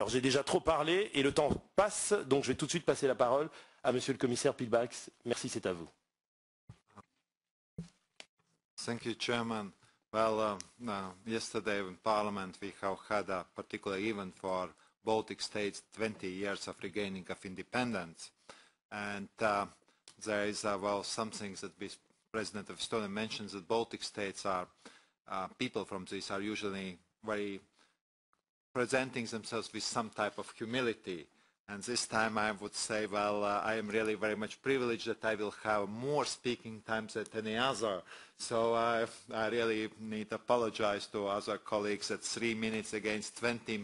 Alors j'ai déjà trop parlé et le temps passe, donc je vais tout de suite passer la parole à Monsieur le Commissaire Piebalgs. Merci, c'est à vous. Thank you, Chairman. Well, yesterday in Parliament we have had a particular event for Baltic states, 20 years of regaining of independence. And there is, well, some things that the President of Estonia mentions that Baltic states are, people from this are usually very presenting themselves with some type of humility. And this time I would say, well, I am really very much privileged that I will have more speaking times than any other. So I really need to apologize to other colleagues that 3 minutes against 20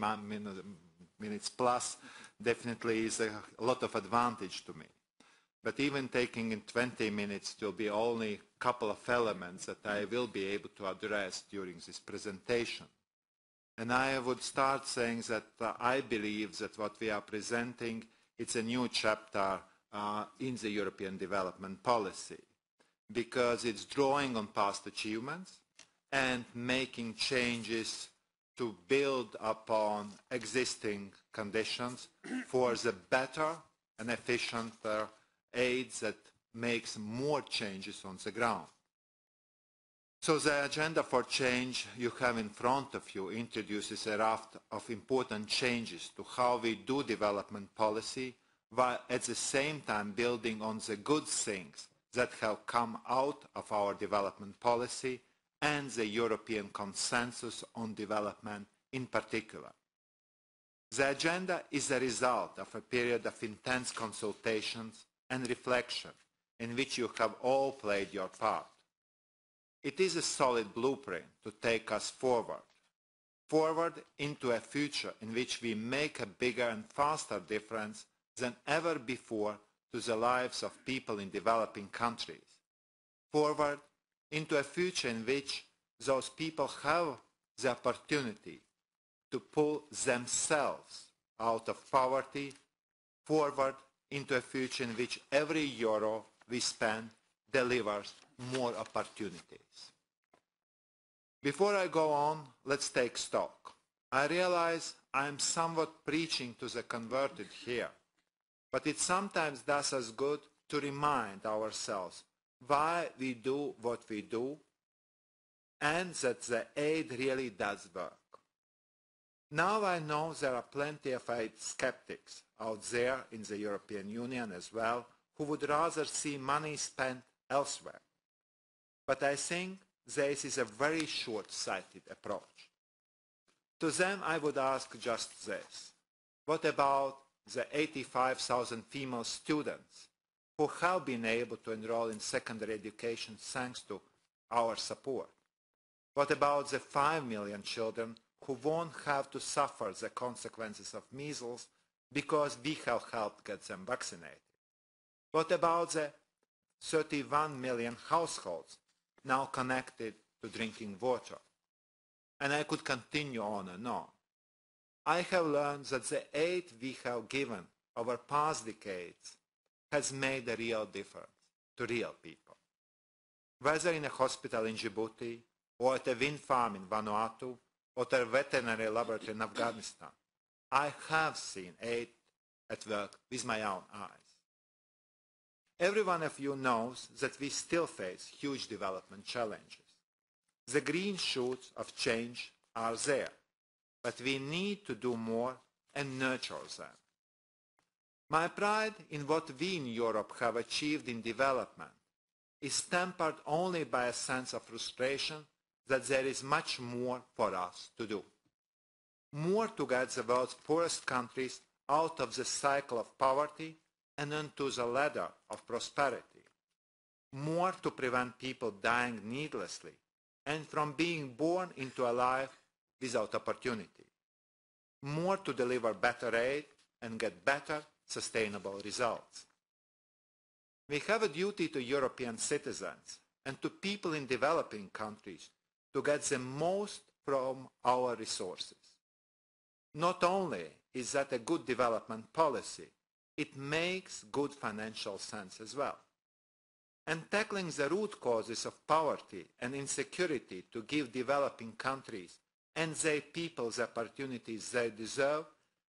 minutes plus definitely is a lot of advantage to me. But even taking in 20 minutes, there will be only a couple of elements that I will be able to address during this presentation. And I would start saying that I believe that what we are presenting, it's a new chapter in the European development policy, because it's drawing on past achievements and making changes to build upon existing conditions for the better and efficient aid that makes more changes on the ground. So the agenda for change you have in front of you introduces a raft of important changes to how we do development policy, while at the same time building on the good things that have come out of our development policy and the European consensus on development in particular. The agenda is a result of a period of intense consultations and reflection in which you have all played your part. It is a solid blueprint to take us forward into a future in which we make a bigger and faster difference than ever before to the lives of people in developing countries. Forward into a future in which those people have the opportunity to pull themselves out of poverty. Forward into a future in which every euro we spend delivers more opportunities. Before I go on, let's take stock. I realize I am somewhat preaching to the converted here, but it sometimes does us good to remind ourselves why we do what we do and that the aid really does work. Now I know there are plenty of aid skeptics out there in the European Union as well who would rather see money spent elsewhere. But I think this is a very short-sighted approach. To them I would ask just this. What about the 85,000 female students who have been able to enroll in secondary education thanks to our support? What about the 5 million children who won't have to suffer the consequences of measles because we have helped get them vaccinated? What about the 31 million households now connected to drinking water? And I could continue on and on. I have learned that the aid we have given over past decades has made a real difference to real people. Whether in a hospital in Djibouti, or at a wind farm in Vanuatu, or at a veterinary laboratory in Afghanistan, I have seen aid at work with my own eyes. Every one of you knows that we still face huge development challenges. The green shoots of change are there, but we need to do more and nurture them. My pride in what we in Europe have achieved in development is tempered only by a sense of frustration that there is much more for us to do. More to get the world's poorest countries out of the cycle of poverty and onto the ladder of prosperity. More to prevent people dying needlessly and from being born into a life without opportunity. More to deliver better aid and get better, sustainable results. We have a duty to European citizens and to people in developing countries to get the most from our resources. Not only is that a good development policy, it makes good financial sense as well. And tackling the root causes of poverty and insecurity to give developing countries and their people the opportunities they deserve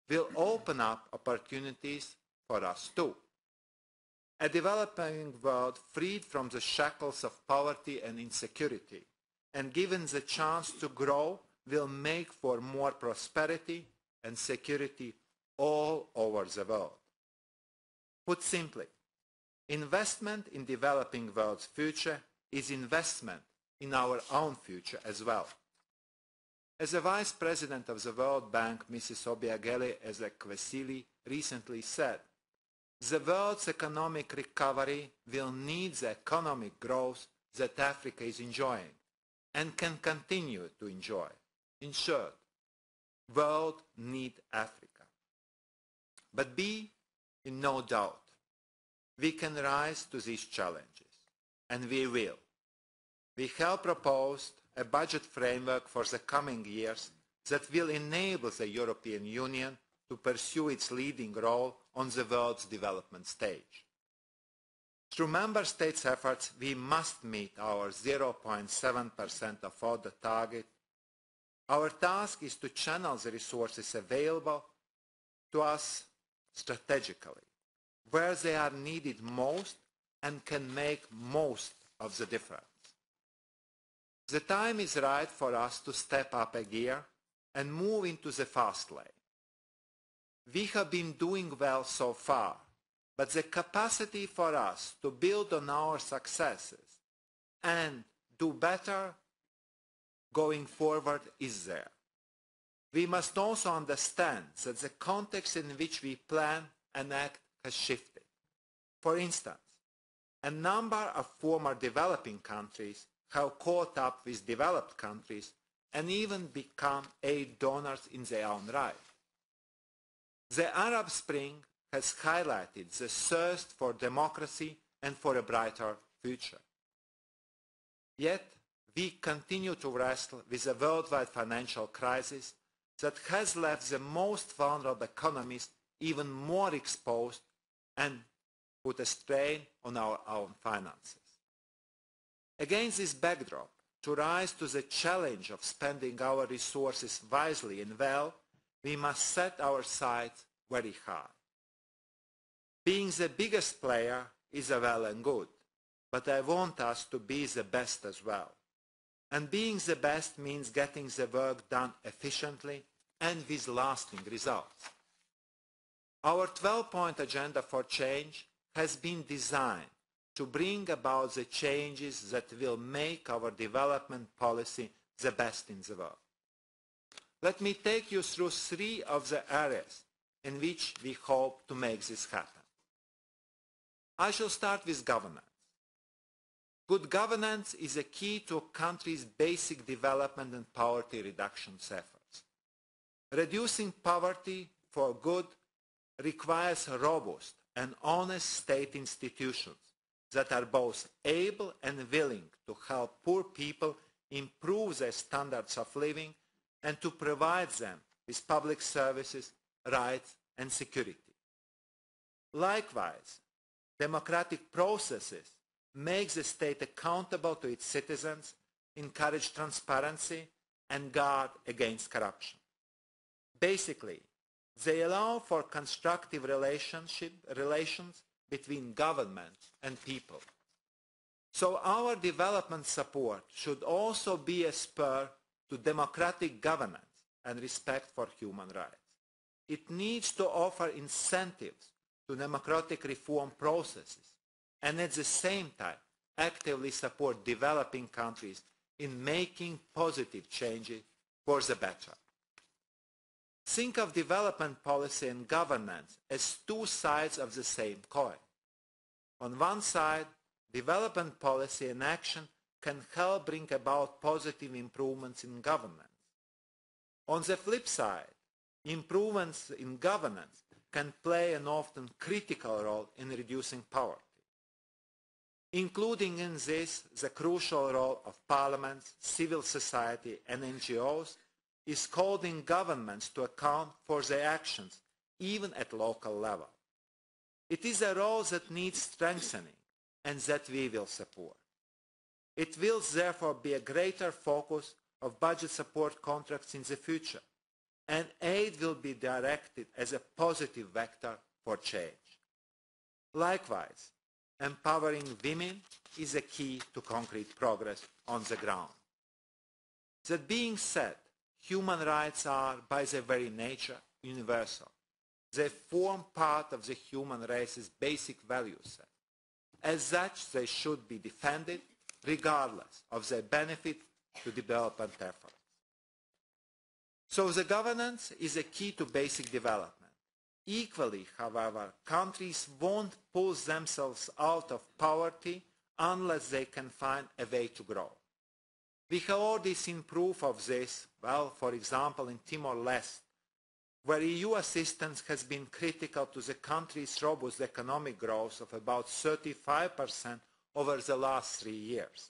will open up opportunities for us too. A developing world freed from the shackles of poverty and insecurity and given the chance to grow will make for more prosperity and security all over the world. Put simply, investment in developing world's future is investment in our own future as well. As the Vice President of the World Bank, Mrs. Obiageli Ezekwesili, recently said, the world's economic recovery will need the economic growth that Africa is enjoying and can continue to enjoy. In short, world needs Africa. But be in no doubt, we can rise to these challenges, and we will. We have proposed a budget framework for the coming years that will enable the European Union to pursue its leading role on the world's development stage. Through Member States' efforts, we must meet our 0.7% of ODA target. Our task is to channel the resources available to us strategically, where they are needed most and can make most of the difference. The time is right for us to step up a gear and move into the fast lane. We have been doing well so far, but the capacity for us to build on our successes and do better going forward is there. We must also understand that the context in which we plan and act has shifted. For instance, a number of former developing countries have caught up with developed countries and even become aid donors in their own right. The Arab Spring has highlighted the thirst for democracy and for a brighter future. Yet, we continue to wrestle with a worldwide financial crisis that has left the most vulnerable economies even more exposed and put a strain on our own finances. Against this backdrop, to rise to the challenge of spending our resources wisely and well, we must set our sights very high. Being the biggest player is well and good, but I want us to be the best as well. And being the best means getting the work done efficiently and with lasting results. Our 12-point agenda for change has been designed to bring about the changes that will make our development policy the best in the world. Let me take you through 3 of the areas in which we hope to make this happen. I shall start with governance. Good governance is a key to a country's basic development and poverty reduction efforts. Reducing poverty for good requires robust and honest state institutions that are both able and willing to help poor people improve their standards of living and to provide them with public services, rights, and security. Likewise, democratic processes make the state accountable to its citizens, encourage transparency, and guard against corruption. Basically, they allow for constructive relations between government and people. So our development support should also be a spur to democratic governance and respect for human rights. It needs to offer incentives to democratic reform processes and at the same time actively support developing countries in making positive changes for the better. Think of development policy and governance as 2 sides of the same coin. On one side, development policy and action can help bring about positive improvements in governance. On the flip side, improvements in governance can play an often critical role in reducing poverty, including in this the crucial role of parliaments, civil society and NGOs is holding governments to account for their actions, even at local level. It is a role that needs strengthening and that we will support. It will therefore be a greater focus of budget support contracts in the future, and aid will be directed as a positive vector for change. Likewise, empowering women is a key to concrete progress on the ground. That being said, human rights are, by their very nature, universal. They form part of the human race's basic value set. As such, they should be defended regardless of their benefit to development efforts. So the governance is a key to basic development. Equally, however, countries won't pull themselves out of poverty unless they can find a way to grow. We have already seen proof of this, well, for example, in Timor-Leste, where EU assistance has been critical to the country's robust economic growth of about 35% over the last 3 years.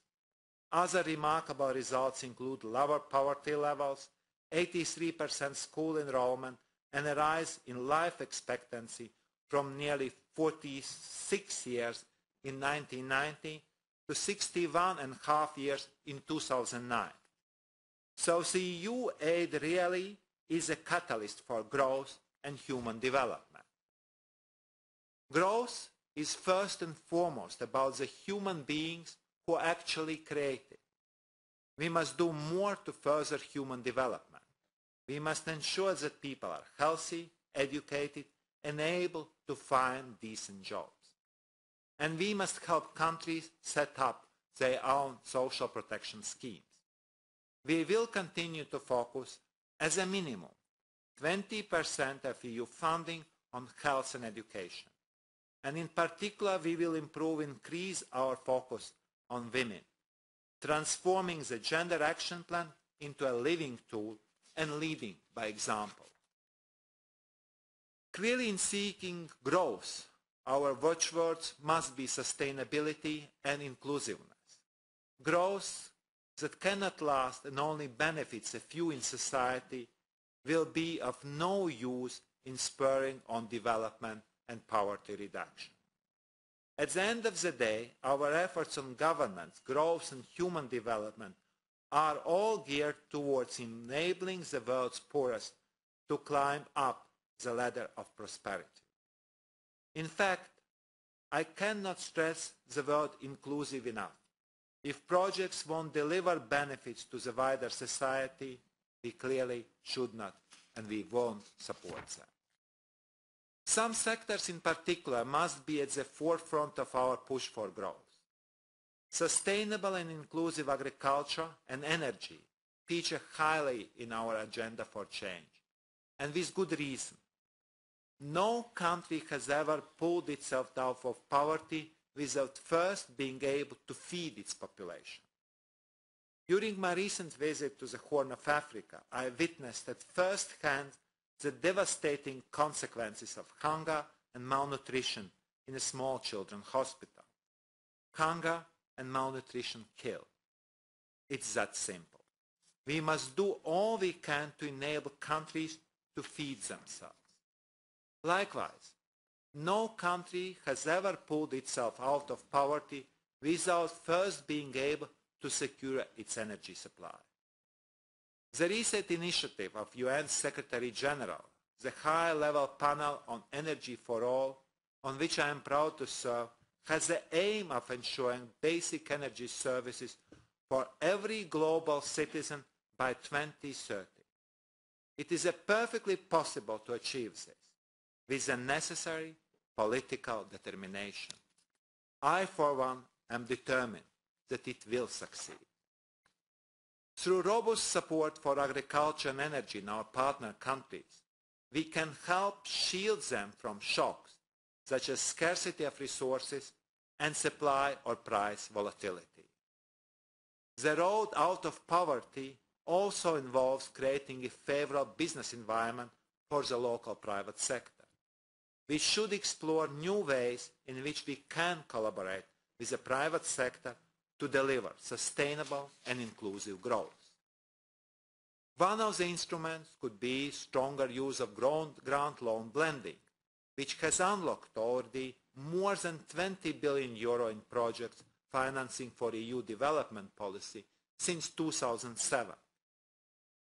Other remarkable results include lower poverty levels, 83% school enrollment, and a rise in life expectancy from nearly 46 years in 1990 to 61.5 years in 2009. So the EU aid really is a catalyst for growth and human development. Growth is first and foremost about the human beings who actually create it. We must do more to further human development. We must ensure that people are healthy, educated, and able to find decent jobs. And we must help countries set up their own social protection schemes. We will continue to focus, as a minimum, 20% of EU funding on health and education. And in particular, we will increase our focus on women, transforming the Gender Action Plan into a living tool and leading by example. Clearly, in seeking growth, our watchwords must be sustainability and inclusiveness. Growth that cannot last and only benefits a few in society will be of no use in spurring on development and poverty reduction. At the end of the day, our efforts on governance, growth and human development are all geared towards enabling the world's poorest to climb up the ladder of prosperity. In fact, I cannot stress the word inclusive enough. If projects won't deliver benefits to the wider society, we clearly should not and we won't support them. Some sectors in particular must be at the forefront of our push for growth. Sustainable and inclusive agriculture and energy feature highly in our agenda for change, and with good reason. No country has ever pulled itself out of poverty without first being able to feed its population. During my recent visit to the Horn of Africa, I witnessed at first hand the devastating consequences of hunger and malnutrition in a small children's hospital. Hunger and malnutrition kill. It's that simple. We must do all we can to enable countries to feed themselves. Likewise, no country has ever pulled itself out of poverty without first being able to secure its energy supply. The recent initiative of UN Secretary General, the High-Level Panel on Energy for All, on which I am proud to serve, has the aim of ensuring basic energy services for every global citizen by 2030. It is perfectly possible to achieve this with the necessary political determination. I, for one, am determined that it will succeed. Through robust support for agriculture and energy in our partner countries, we can help shield them from shocks such as scarcity of resources and supply or price volatility. The road out of poverty also involves creating a favorable business environment for the local private sector. We should explore new ways in which we can collaborate with the private sector to deliver sustainable and inclusive growth. One of the instruments could be stronger use of grant loan blending, which has unlocked already more than €20 billion in projects financing for EU development policy since 2007.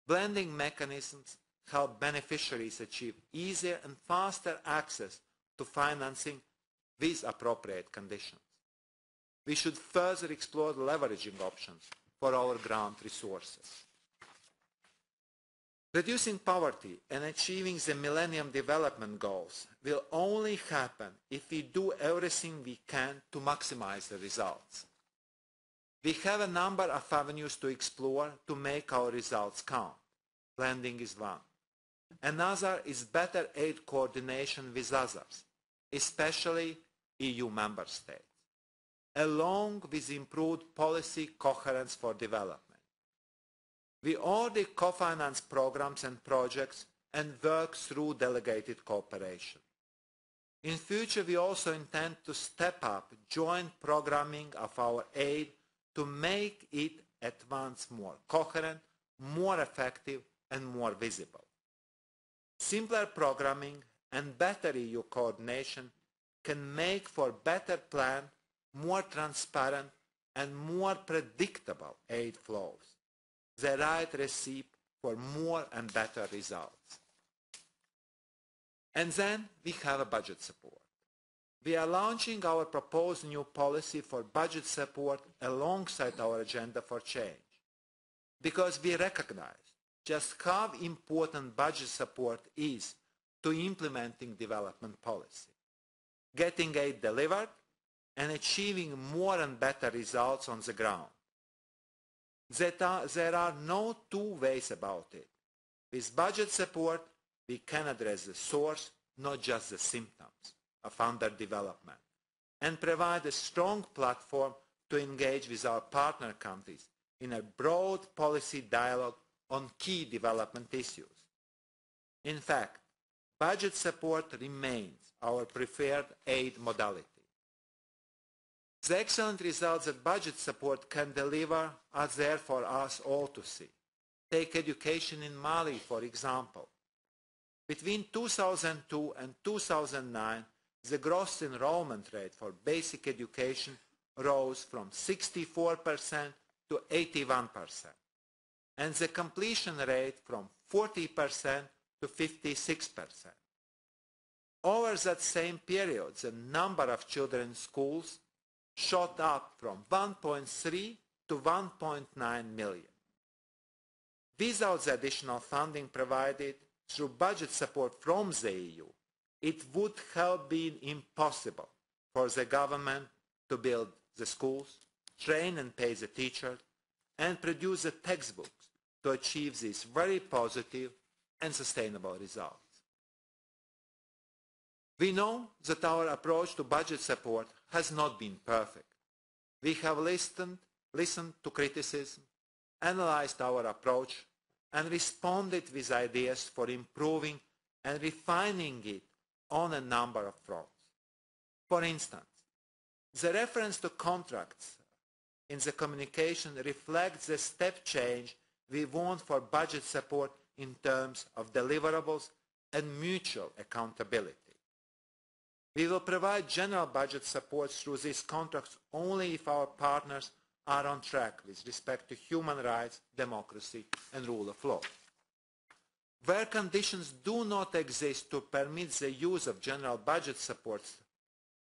Blending mechanisms help beneficiaries achieve easier and faster access to financing with appropriate conditions. We should further explore the leveraging options for our grant resources. Reducing poverty and achieving the Millennium Development Goals will only happen if we do everything we can to maximize the results. We have a number of avenues to explore to make our results count. Lending is one. Another is better aid coordination with others, especially EU member states, along with improved policy coherence for development. We already co-finance programs and projects and work through delegated cooperation. In future, we also intend to step up joint programming of our aid to make it at once more coherent, more effective, and more visible. Simpler programming and better EU coordination can make for better planned, more transparent, and more predictable aid flows, the right recipe for more and better results. And then we have a budget support. We are launching our proposed new policy for budget support alongside our agenda for change, because we recognize just how important budget support is to implementing development policy, getting aid delivered, and achieving more and better results on the ground. There are no two ways about it. With budget support, we can address the source, not just the symptoms of underdevelopment, and provide a strong platform to engage with our partner countries in a broad policy dialogue on key development issues. In fact, budget support remains our preferred aid modality. The excellent results that budget support can deliver are there for us all to see. Take education in Mali, for example. Between 2002 and 2009, the gross enrollment rate for basic education rose from 64% to 81%, and the completion rate from 40% to 56%. Over that same period, the number of children in schools shot up from 1.3 to 1.9 million. Without the additional funding provided through budget support from the EU, it would have been impossible for the government to build the schools, train and pay the teachers, and produce the textbooks to achieve these very positive and sustainable results. We know that our approach to budget support has not been perfect. We have listened to criticism, analyzed our approach, and responded with ideas for improving and refining it on a number of fronts. For instance, the reference to contracts in the communication reflects the step change we want for budget support in terms of deliverables and mutual accountability. We will provide general budget support through these contracts only if our partners are on track with respect to human rights, democracy, and rule of law. Where conditions do not exist to permit the use of general budget support,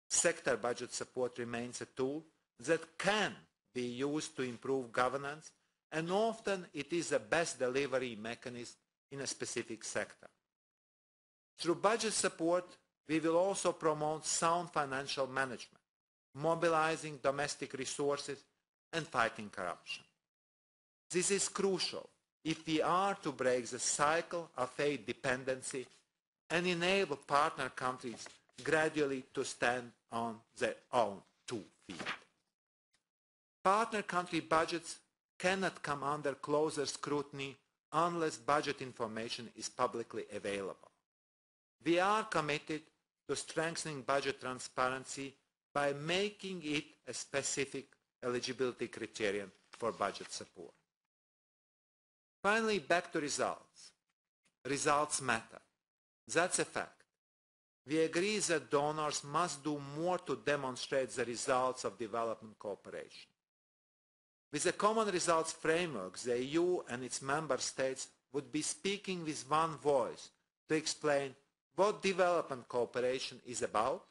sector budget support remains a tool that can be used to improve governance, and often it is the best delivery mechanism in a specific sector. Through budget support, we will also promote sound financial management, mobilizing domestic resources, and fighting corruption. This is crucial if we are to break the cycle of aid dependency and enable partner countries gradually to stand on their own 2 feet. Partner country budgets cannot come under closer scrutiny unless budget information is publicly available. We are committed to strengthening budget transparency by making it a specific eligibility criterion for budget support. Finally, back to results. Results matter. That's a fact. We agree that donors must do more to demonstrate the results of development cooperation. With a common results framework, the EU and its member states would be speaking with one voice to explain what development cooperation is about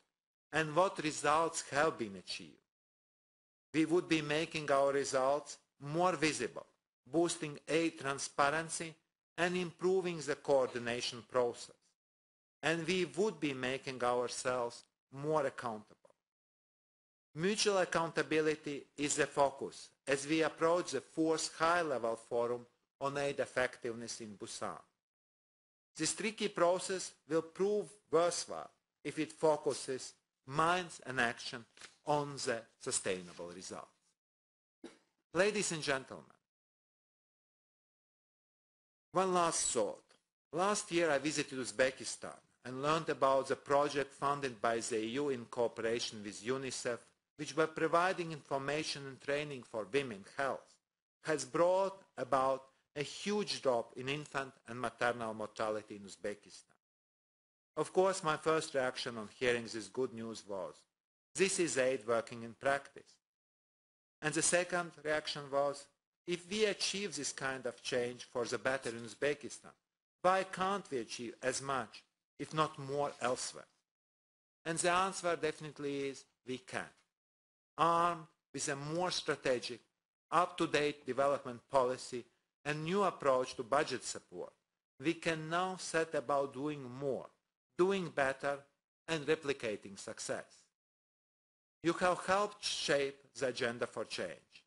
and what results have been achieved. We would be making our results more visible, boosting aid transparency and improving the coordination process. And we would be making ourselves more accountable. Mutual accountability is the focus as we approach the 4th high-level forum on aid effectiveness in Busan. This tricky process will prove worthwhile if it focuses minds and action on the sustainable results. Ladies and gentlemen, one last thought. Last year I visited Uzbekistan and learned about the project funded by the EU in cooperation with UNICEF, which by providing information and training for women's health has brought about a huge drop in infant and maternal mortality in Uzbekistan. Of course, my first reaction on hearing this good news was, this is aid working in practice. And the second reaction was, if we achieve this kind of change for the better in Uzbekistan, why can't we achieve as much, if not more, elsewhere? And the answer definitely is, we can. Armed with a more strategic, up-to-date development policy and new approach to budget support, we can now set about doing more, doing better, and replicating success. You have helped shape the agenda for change.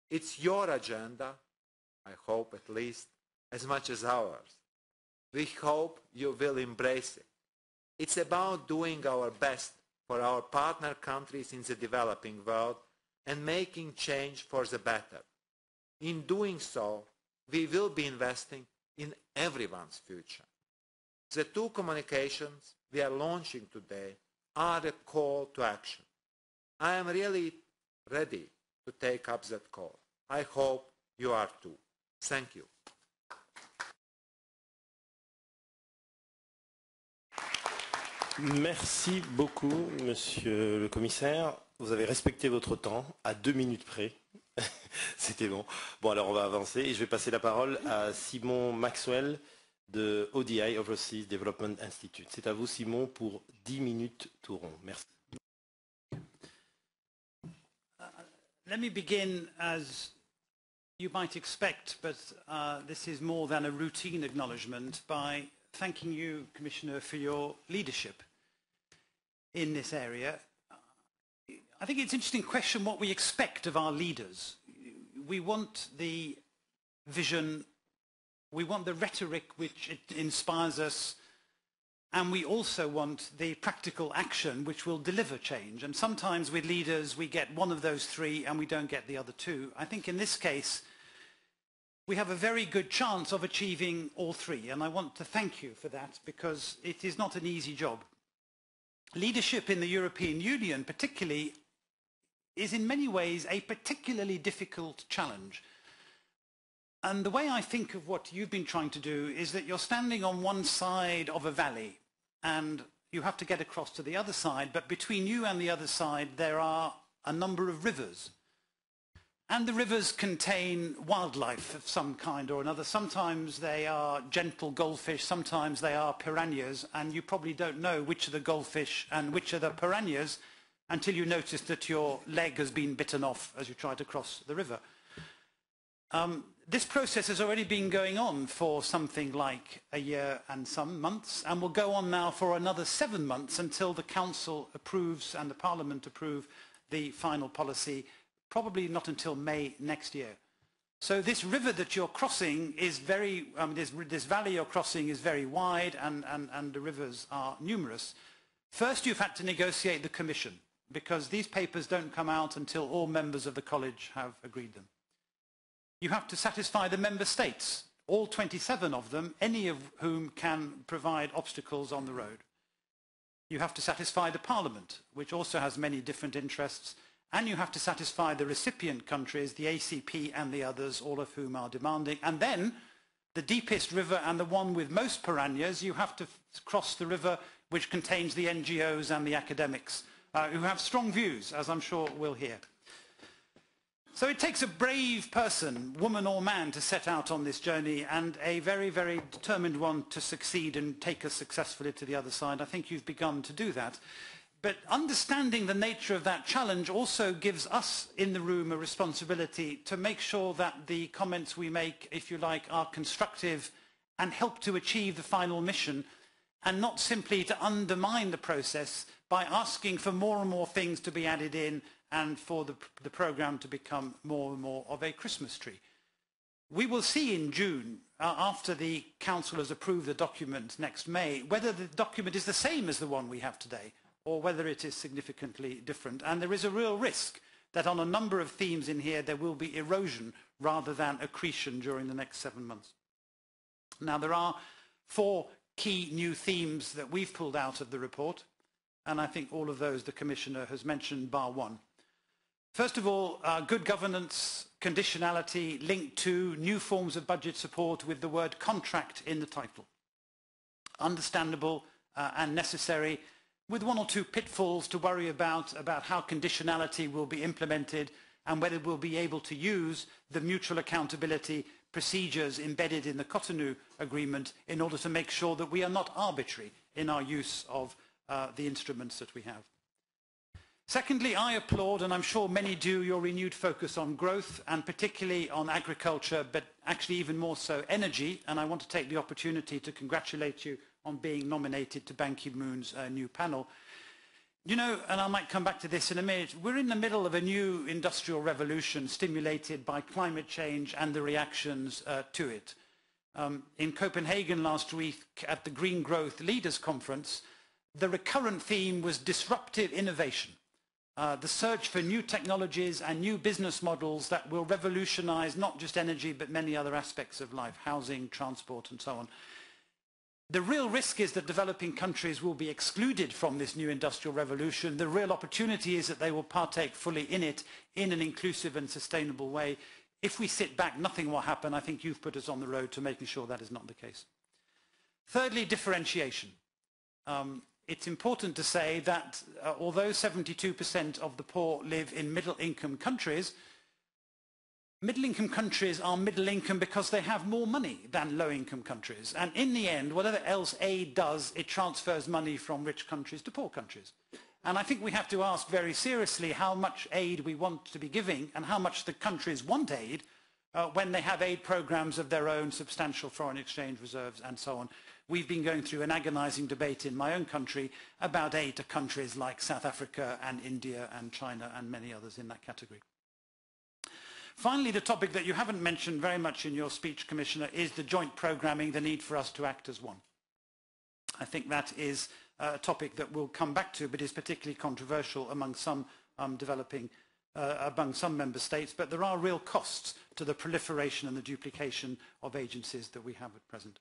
It's your agenda, I hope at least, as much as ours. We hope you will embrace it. It's about doing our best for our partner countries in the developing world and making change for the better. In doing so, we will be investing in everyone's future. The 2 communications we are launching today are a call to action. I am really ready to take up that call. I hope you are too. Thank you. Merci beaucoup, Monsieur le Commissaire. Vous avez respecté votre temps à 2 minutes près. C'était bon. Bon, alors on va avancer et je vais passer la parole à Simon Maxwell de ODI, Overseas Development Institute. C'est à vous, Simon, pour 10 minutes tout rond. Merci. Let me begin as you might expect, but this is more than a routine acknowledgement, by thanking you, Commissioner, for your leadership in this area. I think it's an interesting question what we expect of our leaders. We want the vision, we want the rhetoric which inspires us, and we also want the practical action which will deliver change. And sometimes with leaders we get one of those 3 and we don't get the other 2. I think in this case we have a very good chance of achieving all 3, and I want to thank you for that, because it is not an easy job. Leadership in the European Union particularly is in many ways a particularly difficult challenge. And the way I think of what you've been trying to do is that you're standing on one side of a valley and you have to get across to the other side, but between you and the other side there are a number of rivers. And the rivers contain wildlife of some kind or another. Sometimes they are gentle goldfish, sometimes they are piranhas, and you probably don't know which are the goldfish and which are the piranhas until you notice that your leg has been bitten off as you try to cross the river. This process has already been going on for something like a year and some months, and will go on now for another 7 months until the Council approves and the Parliament approve the final policy, probably not until May next year. So this river that you're crossing is very, this valley you're crossing is very wide, and the rivers are numerous. First you've had to negotiate the Commission, because these papers don't come out until all members of the College have agreed them. You have to satisfy the Member States, all 27 of them, any of whom can provide obstacles on the road. You have to satisfy the Parliament, which also has many different interests, and you have to satisfy the recipient countries, the ACP and the others, all of whom are demanding. And then, the deepest river and the one with most piranhas, you have to cross the river which contains the NGOs and the academics, who have strong views, as I'm sure we'll hear. So it takes a brave person, woman or man, to set out on this journey, and a very, very determined one to succeed and take us successfully to the other side. I think you've begun to do that. But understanding the nature of that challenge also gives us in the room a responsibility to make sure that the comments we make, if you like, are constructive and help to achieve the final mission, and not simply to undermine the process by asking for more and more things to be added in and for the programme to become more and more of a Christmas tree. We will see in June, after the Council has approved the document next May, whether the document is the same as the one we have today, or whether it is significantly different. And there is a real risk that on a number of themes in here there will be erosion rather than accretion during the next 7 months. Now, there are 4 key new themes that we've pulled out of the report, and I think all of those the Commissioner has mentioned, bar one. First of all, good governance, conditionality linked to new forms of budget support with the word contract in the title. Understandable and necessary, with 1 or 2 pitfalls to worry about how conditionality will be implemented and whether we'll be able to use the mutual accountability procedures embedded in the Cotonou Agreement in order to make sure that we are not arbitrary in our use of the instruments that we have. Secondly, I applaud, and I'm sure many do, your renewed focus on growth, and particularly on agriculture, but actually even more so energy. And I want to take the opportunity to congratulate you on being nominated to Ban Ki-moon's new panel. You know, and I might come back to this in a minute, we're in the middle of a new industrial revolution stimulated by climate change and the reactions to it. In Copenhagen last week at the Green Growth Leaders Conference, the recurrent theme was disruptive innovation. The search for new technologies and new business models that will revolutionize not just energy but many other aspects of life, housing, transport and so on. The real risk is that developing countries will be excluded from this new industrial revolution. The real opportunity is that they will partake fully in it in an inclusive and sustainable way. If we sit back, nothing will happen. I think you've put us on the road to making sure that is not the case. Thirdly, differentiation. It's important to say that although 72% of the poor live in middle-income countries are middle-income because they have more money than low-income countries. And in the end, whatever else aid does, it transfers money from rich countries to poor countries. And I think we have to ask very seriously how much aid we want to be giving and how much the countries want aid when they have aid programs of their own, substantial foreign exchange reserves and so on. We've been going through an agonizing debate in my own country about aid to countries like South Africa and India and China and many others in that category. Finally, the topic that you haven't mentioned very much in your speech, Commissioner, is the joint programming, the need for us to act as one. I think that is a topic that we'll come back to, but is particularly controversial among some among some member states, but there are real costs to the proliferation and the duplication of agencies that we have at present.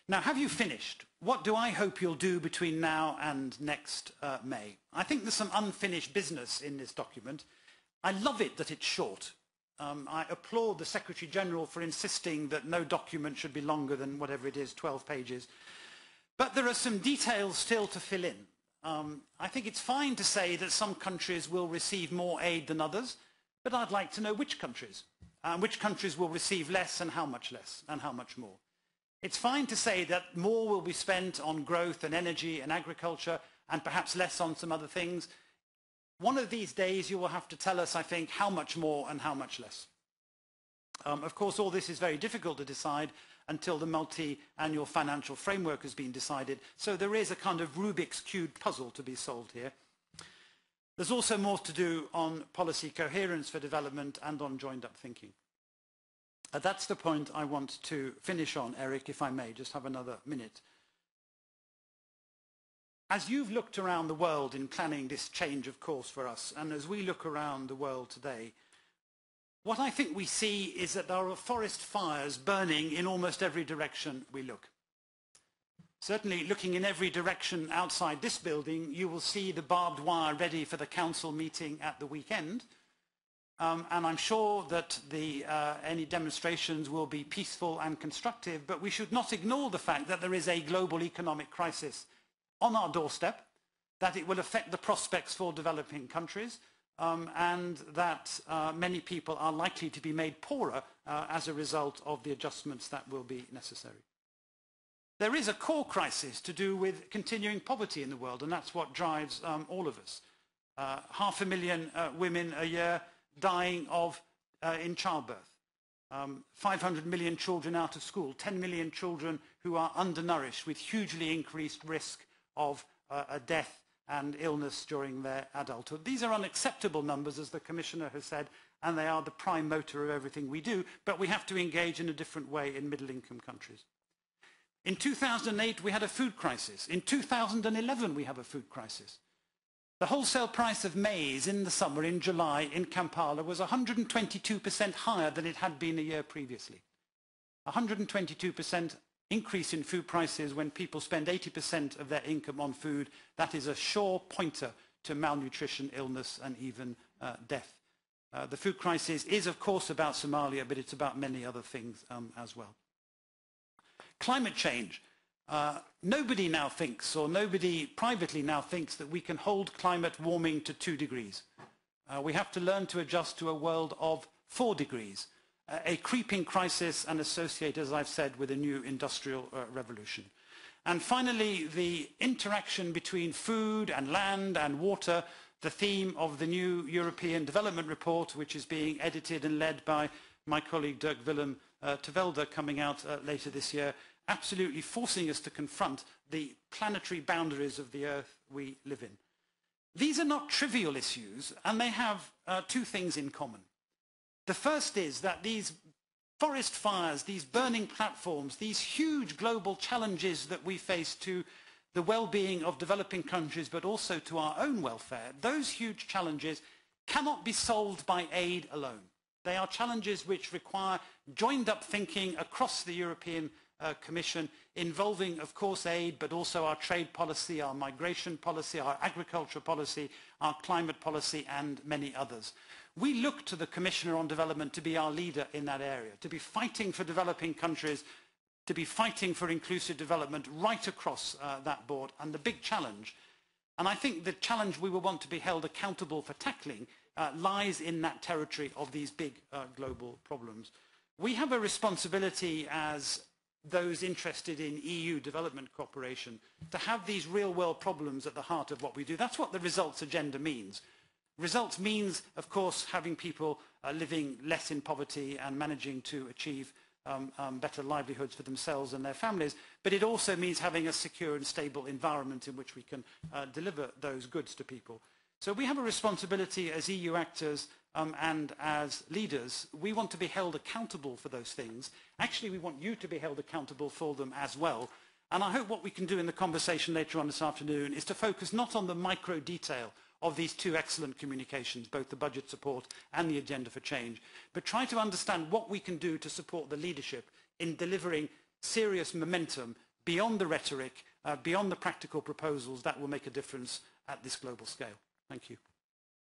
Now, have you finished? What do I hope you'll do between now and next May? I think there's some unfinished business in this document. I love it that it's short. I applaud the Secretary-General for insisting that no document should be longer than whatever it is, 12 pages. But there are some details still to fill in. I think it's fine to say that some countries will receive more aid than others, but I'd like to know which countries will receive less and how much more. It's fine to say that more will be spent on growth and energy and agriculture and perhaps less on some other things. One of these days you will have to tell us, I think, how much more and how much less. Of course, all this is very difficult to decide until the multi-annual financial framework has been decided, so there is a kind of Rubik's Cube puzzle to be solved here. There's also more to do on policy coherence for development and on joined-up thinking. That's the point I want to finish on, Eric, if I may, just have another minute. As you've looked around the world in planning this change of course for us, and as we look around the world today, what I think we see is that there are forest fires burning in almost every direction we look. Certainly, looking in every direction outside this building, you will see the barbed wire ready for the council meeting at the weekend. And I'm sure that any demonstrations will be peaceful and constructive, but we should not ignore the fact that there is a global economic crisis on our doorstep, that it will affect the prospects for developing countries, and that many people are likely to be made poorer as a result of the adjustments that will be necessary. There is a core crisis to do with continuing poverty in the world, and that's what drives all of us. 500,000 women a year dying in childbirth. 500 million children out of school, 10 million children who are undernourished with hugely increased risk of a death and illness during their adulthood. These are unacceptable numbers, as the Commissioner has said, and they are the prime motor of everything we do, but we have to engage in a different way in middle-income countries. In 2008, we had a food crisis. In 2011, we have a food crisis. The wholesale price of maize in the summer, in July, in Kampala, was 122% higher than it had been a year previously. 122% increase in food prices when people spend 80% of their income on food. That is a sure pointer to malnutrition, illness, and even death. The food crisis is, of course, about Somalia, but it's about many other things as well. Climate change. Nobody now thinks, or nobody privately now thinks, that we can hold climate warming to 2 degrees. We have to learn to adjust to a world of 4 degrees, a creeping crisis and associated, as I've said, with a new industrial revolution. And finally, the interaction between food and land and water, the theme of the new European Development Report, which is being edited and led by my colleague Dirk Willem te Velde, coming out later this year, absolutely forcing us to confront the planetary boundaries of the Earth we live in. These are not trivial issues, and they have 2 things in common. The first is that these forest fires, these burning platforms, these huge global challenges that we face to the well-being of developing countries, but also to our own welfare, those huge challenges cannot be solved by aid alone. They are challenges which require joined-up thinking across the European Commission, involving, of course, aid, but also our trade policy, our migration policy, our agriculture policy, our climate policy, and many others. We look to the Commissioner on Development to be our leader in that area, to be fighting for developing countries, to be fighting for inclusive development right across that board. And the big challenge, and I think the challenge we will want to be held accountable for tackling, lies in that territory of these big global problems. We have a responsibility as those interested in EU development cooperation to have these real-world problems at the heart of what we do. That's what the results agenda means. Results means, of course, having people living less in poverty and managing to achieve better livelihoods for themselves and their families, but it also means having a secure and stable environment in which we can deliver those goods to people. So we have a responsibility as EU actors and as leaders. We want to be held accountable for those things. Actually, we want you to be held accountable for them as well. And I hope what we can do in the conversation later on this afternoon is to focus not on the micro detail of these 2 excellent communications, both the budget support and the agenda for change, but try to understand what we can do to support the leadership in delivering serious momentum beyond the rhetoric, beyond the practical proposals that will make a difference at this global scale. Thank you.